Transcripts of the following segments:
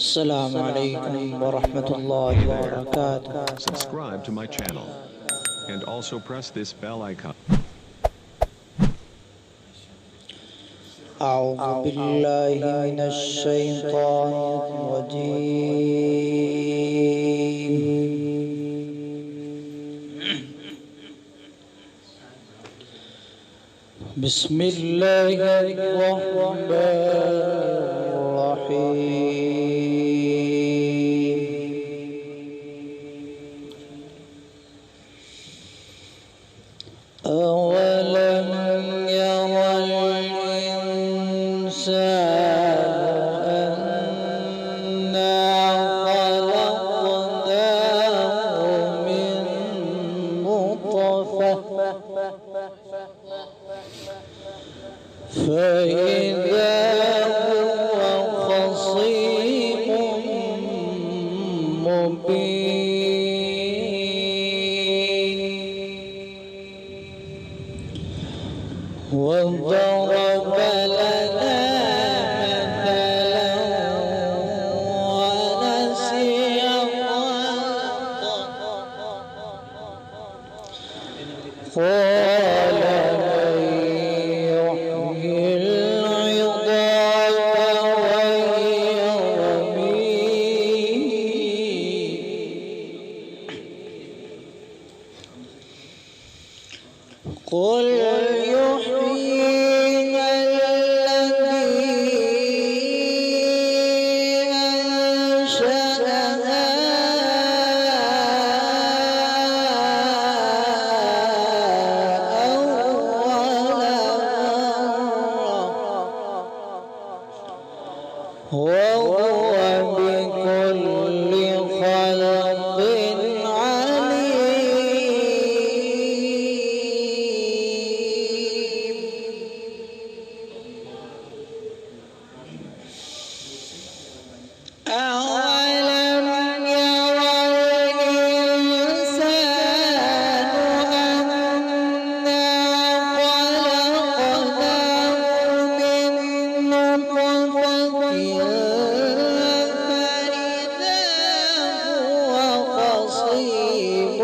السلام عليكم ورحمة الله وبركاته. Subscribe to my channel and also press this bell icon. أعوذ بالله من الشيطان الرجيم. بسم الله الرحمن الرحيم. أولم ير الإنسان أنا خلقناه من نطفة فإذا هو خصيم مبين وضرب لنا مثلا ونسي خلقه قال من يحيي العظام وهي رميم قل يحييها الذي أنشأها وهو بكل خلق عليم. أولم ير الإنسان أنا خلقناه من نطفة فإذا هو خصيم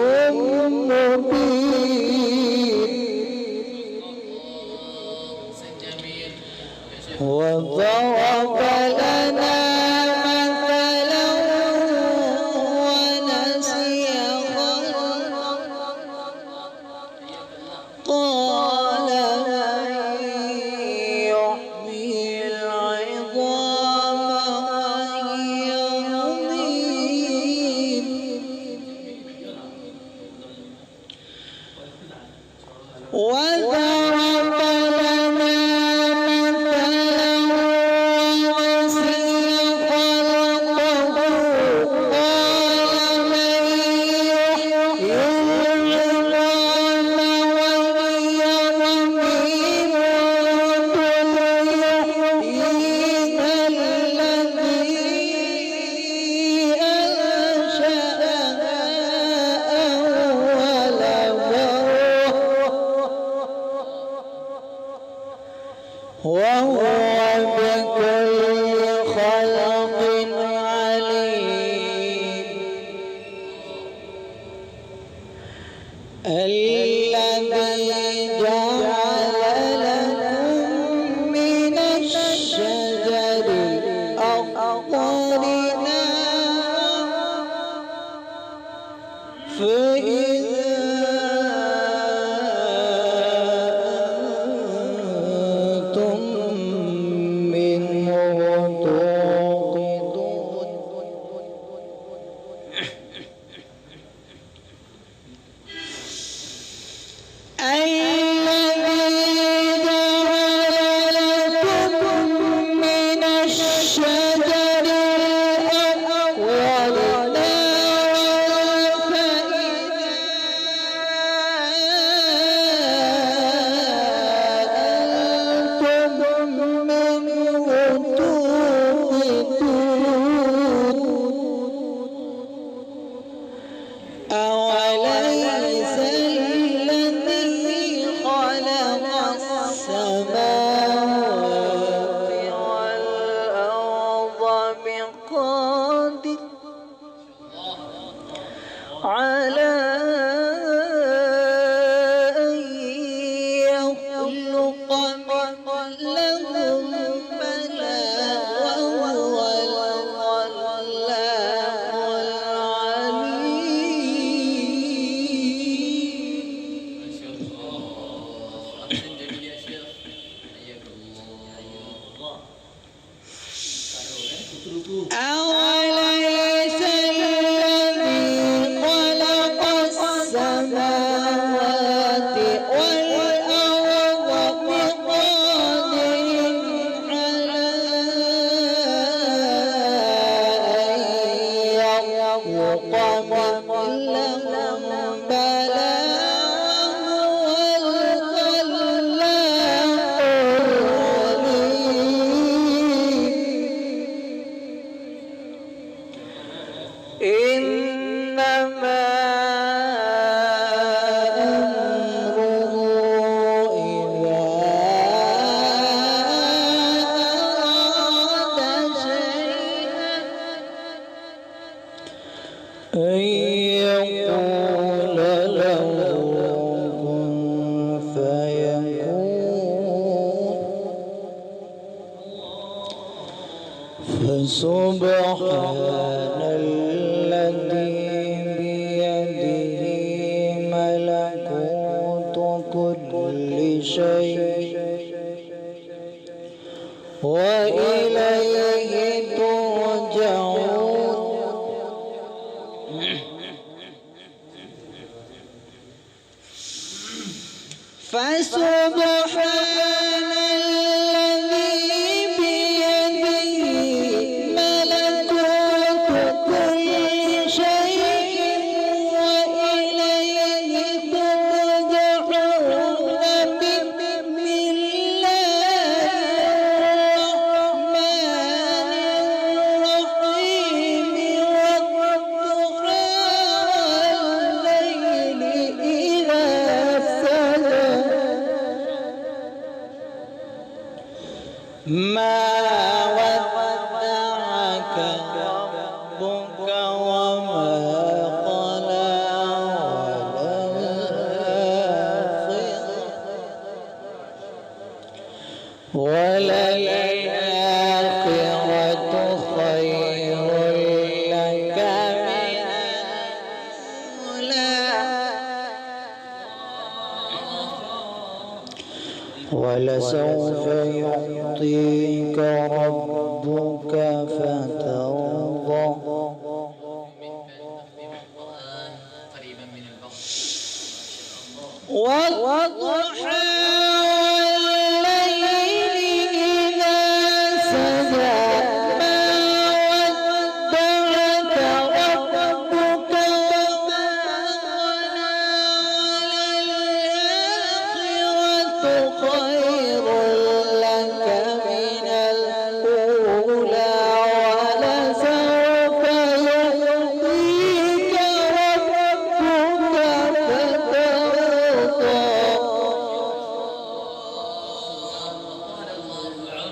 مبين وضرب لنا مثلا ونسي خلقه قال من يحيي العظام وهي رميم وضرب لنا مثلا ونسي خلقه قال من يحيي العظام وهي رميم قل يحييها الذي أنشأها أول مرة وهو بكل خلق عليم. الذي جعل لكم من الشجر الأخضر نارا فإذا أنتم منه توقدون الذي جعل لكم من الشجر الأخضر نارا فإذا أنتم منه توقدون أوليس الذي خلق السماوات والأرض بقادر على أن يخلق مثلهم بلى وهو الخلاق العليم. أوليس الذي خلق السماوات والأرض بقادر على أن يخلق مثلهم بلى وهو الخلاق العليم. إنما أمره إذا أراد شيئا أن يقول له كن فيكون. فسبحان الذي بيده ملكوت كل شيء وإليه ترجعون. فسبحان الذي بيده ملكوت كل شيء وإليه ترجعون. بسم الله الرحمن الرحيم. والضحى والليل إذا سجى ما ودعك ربك وما قلى وللآخرة خير لك من الأولى ولسوف يعطيك ربك فترضى. والضحى والليل إذا سجى ما ودعك ربك وما قلى وللآخرة خير لك من الأولى ولسوف يعطيك ربك فترضى.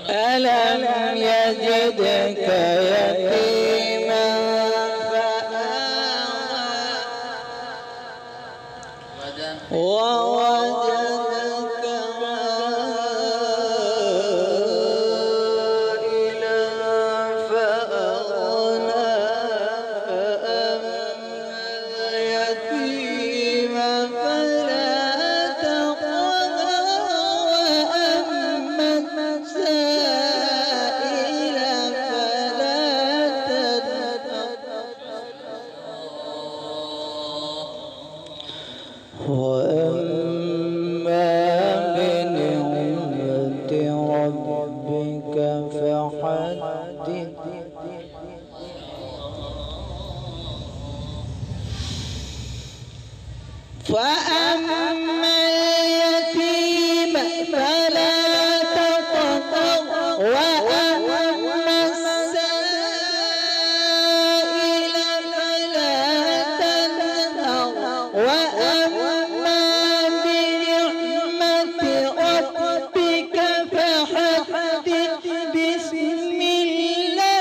ألم يجدك يتيما فآوى ووجدك عائلا فأغنى فأما اليتيم فلا تقهر وأما السائل فلا تنهر وأما بنعمة ربك فحدث. فأما اليتيم فلا تقهر وأما السائل فلا تنهر وأما بنعمة ربك فحدث. بسم الله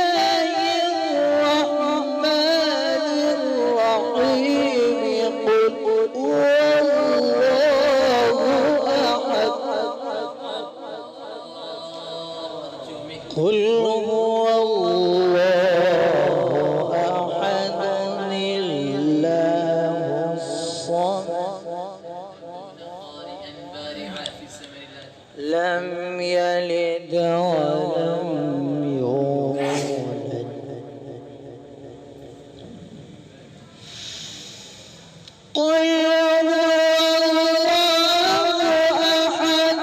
الرحمن الرحيم. قل هو الله أحد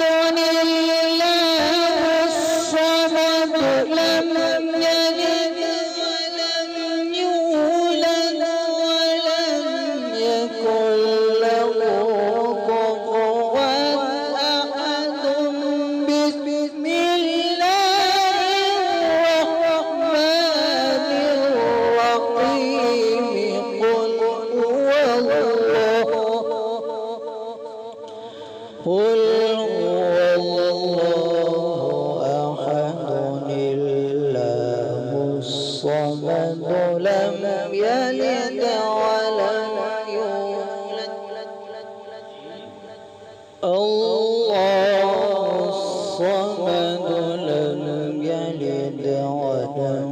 الله الصمد لم يلد ولم يولد ولم يكن له كفوا أحد بسم الله الرحمن الرحيم قل هو الله أحد الله الصمد لم يلد ولم يولد الله الصمد لم يلد ولم